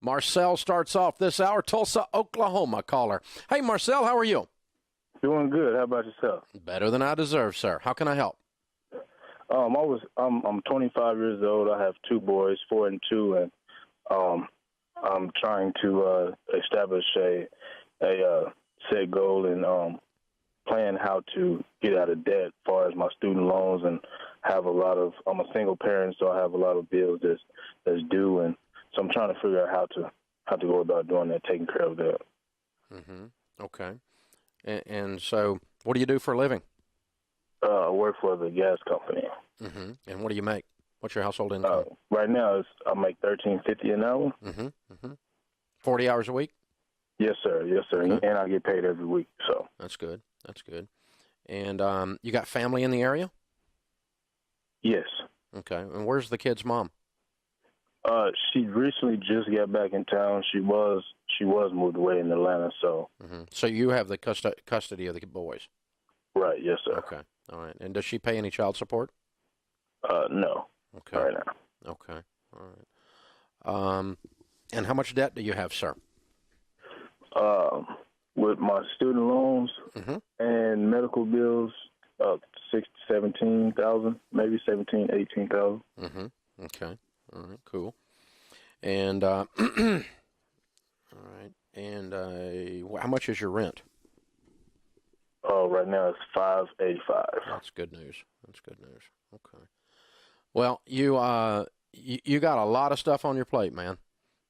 Marcel starts off this hour, Tulsa, Oklahoma caller. Hey, Marcel, how are you? Doing good. How about yourself? Better than I deserve, sir. How can I help? I'm 25 years old. I have two boys, 4 and 2, and I'm trying to establish a set goal and plan how to get out of debt as far as my student loans, and I'm a single parent, so I have a lot of bills that's due, and so I'm trying to figure out how to go about doing that, taking care of that. Mm-hmm. Okay. And so what do you do for a living? I work for the gas company. Mm-hmm. And what do you make? What's your household income? Right now, I make $13.50 an hour. Mm-hmm. Mm-hmm. 40 hours a week? Yes, sir. Yes, sir. Okay. And I get paid every week. So that's good. That's good. And you got family in the area? Yes. Okay. And where's the kid's mom? She recently just got back in town. She was moved away in Atlanta. So. Mm-hmm. So you have the custody of the boys? Right. Yes, sir. Okay. All right. And does she pay any child support? No. Okay. Right now. Okay. All right. And how much debt do you have, sir? With my student loans mm-hmm. and medical bills, $17,000, maybe $18,000. Mm-hmm. Okay. All right. Cool. And all right. And how much is your rent? Right now it's $585. That's good news. That's good news. Okay. Well, you got a lot of stuff on your plate, man.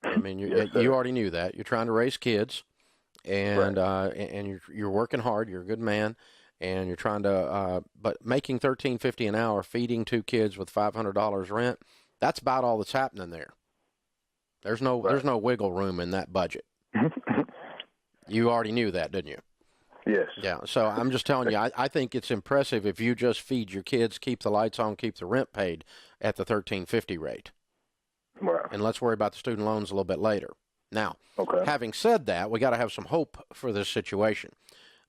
I mean, you already knew that. You're trying to raise kids, and right. And you're working hard. You're a good man, and you're trying to. But making $13.50 an hour, feeding two kids with $500 rent, that's about all that's happening there. There's no wiggle room in that budget. You already knew that, didn't you? Yes. Yeah, so I'm just telling you, I think it's impressive if you just feed your kids, keep the lights on, keep the rent paid at the $13.50 rate. Right. And let's worry about the student loans a little bit later. Now, okay. Having said that, we got to have some hope for this situation.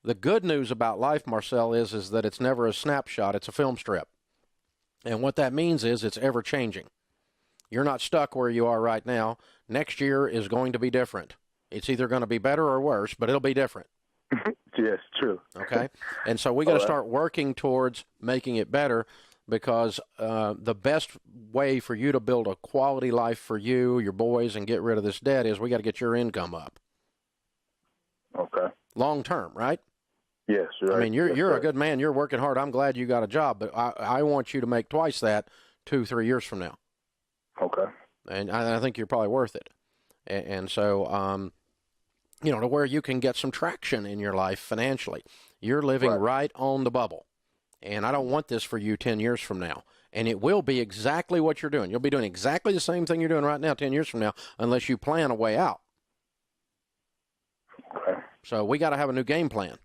The good news about life, Marcel, is that it's never a snapshot, it's a film strip. And what that means is it's ever-changing. You're not stuck where you are right now. Next year is going to be different. It's either going to be better or worse, but it'll be different. Yes, true. Okay? And so we got to start working towards making it better, because the best way for you to build a quality life for you, your boys, and get rid of this debt is we got to get your income up. Okay. Long term, right? Yes, right. I mean, you're a good man. You're working hard. I'm glad you got a job, but I want you to make twice that 2-3 years from now. Okay. And I think you're probably worth it. And so, to where you can get some traction in your life financially. You're living right on the bubble. And I don't want this for you 10 years from now. And it will be exactly what you're doing. You'll be doing exactly the same thing you're doing right now 10 years from now, unless you plan a way out. Okay. So we got to have a new game plan.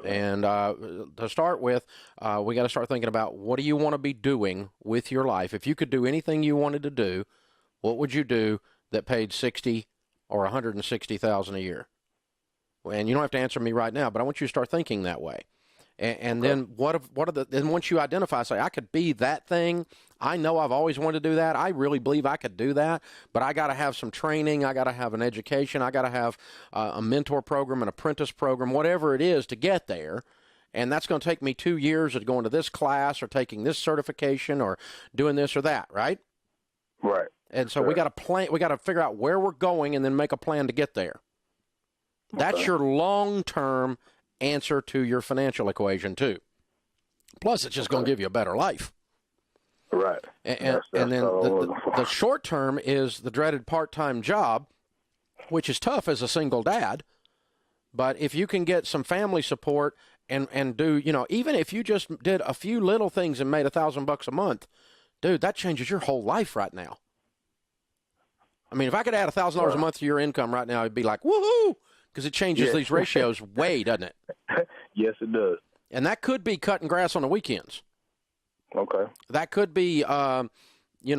And to start with, we got to start thinking about, what do you want to be doing with your life? If you could do anything you wanted to do, what would you do that paid $60,000 or $160,000 a year? And you don't have to answer me right now, but I want you to start thinking that way. And then then once you identify, say, I could be that thing. I know I've always wanted to do that. I really believe I could do that, but I got to have some training. I got to have an education. I got to have a mentor program, an apprentice program, whatever it is to get there. And that's going to take me 2 years of going to this class or taking this certification or doing this or that, right? Right. And so we got to plan. We got to figure out where we're going and then make a plan to get there. That's your long-term answer to your financial equation, too. Plus, it's just going to give you a better life. Right. And then the short term is the dreaded part-time job, which is tough as a single dad. But if you can get some family support and do, even if you just did a few little things and made $1,000 a month, dude, that changes your whole life right now. I mean, if I could add $1,000 a month to your income right now, it'd be like, woohoo! Because it changes these ratios way, doesn't it? Yes, it does. And that could be cutting grass on the weekends. Okay. That could be, I don't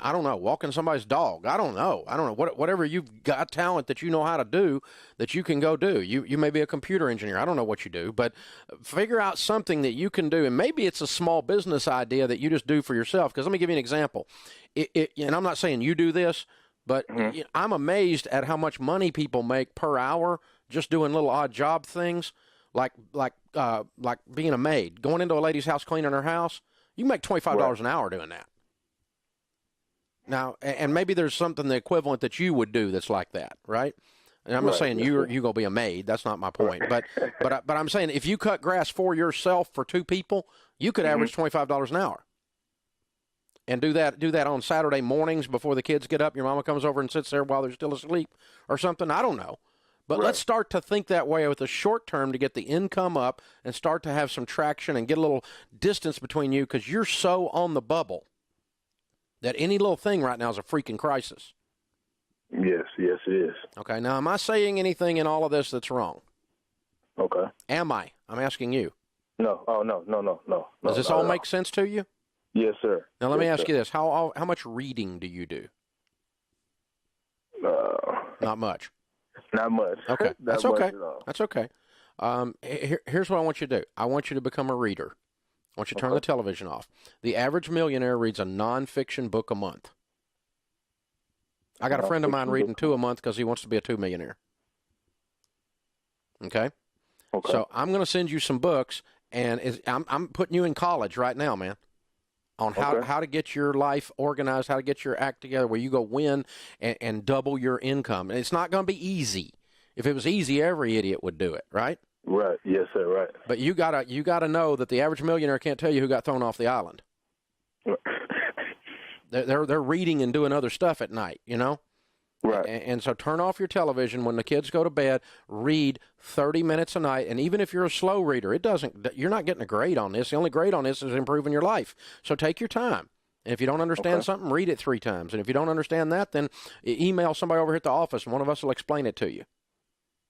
know, walking somebody's dog. I don't know. Whatever you've got talent that you know how to do that you can go do. You may be a computer engineer. I don't know what you do, but figure out something that you can do. And maybe it's a small business idea that you just do for yourself. Because let me give you an example. And I'm not saying you do this, But I'm amazed at how much money people make per hour just doing little odd job things, like being a maid, going into a lady's house, cleaning her house. You can make $25 an hour doing that. Now, and maybe there's something the equivalent that you would do that's like that, right? And I'm not saying you're gonna be a maid. That's not my point. But I'm saying if you cut grass for yourself for two people, you could average $25 an hour. And do that on Saturday mornings before the kids get up. Your mama comes over and sits there while they're still asleep or something. I don't know. But let's start to think that way with the short term to get the income up and start to have some traction and get a little distance between you, because you're so on the bubble that any little thing right now is a freaking crisis. Yes, it is. Okay, now am I saying anything in all of this that's wrong? Okay. Am I? I'm asking you. No. Oh, no. Does this all make sense to you? Yes, sir. Now let me ask you this: how much reading do you do? Not much. Not much. Okay, that's okay. That's okay. Here's what I want you to do. I want you to become a reader. I want you to turn the television off. The average millionaire reads a nonfiction book a month. I got a friend of mine reading 2 a month because he wants to be a 2 millionaire. Okay? So I'm going to send you some books, and I'm putting you in college right now, man, on how to get your life organized, how to get your act together where you go win and double your income. And it's not going to be easy. If it was easy, every idiot would do it, right? Right. Yes, sir. Right. But you gotta know that the average millionaire can't tell you who got thrown off the island. They're reading and doing other stuff at night, you know? Right. And so turn off your television when the kids go to bed. Read 30 minutes a night. And even if you're a slow reader, you're not getting a grade on this. The only grade on this is improving your life. So take your time. And if you don't understand something, read it 3 times. And if you don't understand that, then email somebody over here at the office, and one of us will explain it to you.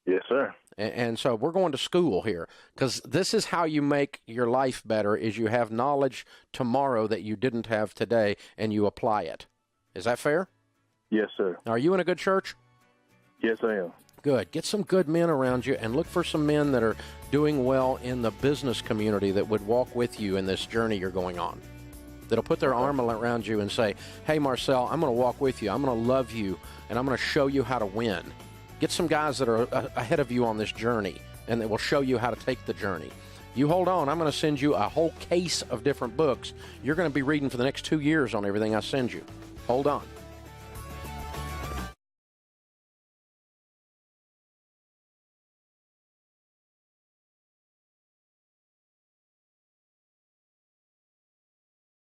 Yes, sir. And so we're going to school here, because this is how you make your life better, is you have knowledge tomorrow that you didn't have today, and you apply it. Is that fair? Yes, sir. Are you in a good church? Yes, I am. Good. Get some good men around you, and look for some men that are doing well in the business community that would walk with you in this journey you're going on, that'll put their arm around you and say, hey, Marcel, I'm going to walk with you. I'm going to love you, and I'm going to show you how to win. Get some guys that are ahead of you on this journey, and that will show you how to take the journey. You hold on. I'm going to send you a whole case of different books. You're going to be reading for the next 2 years on everything I send you. Hold on.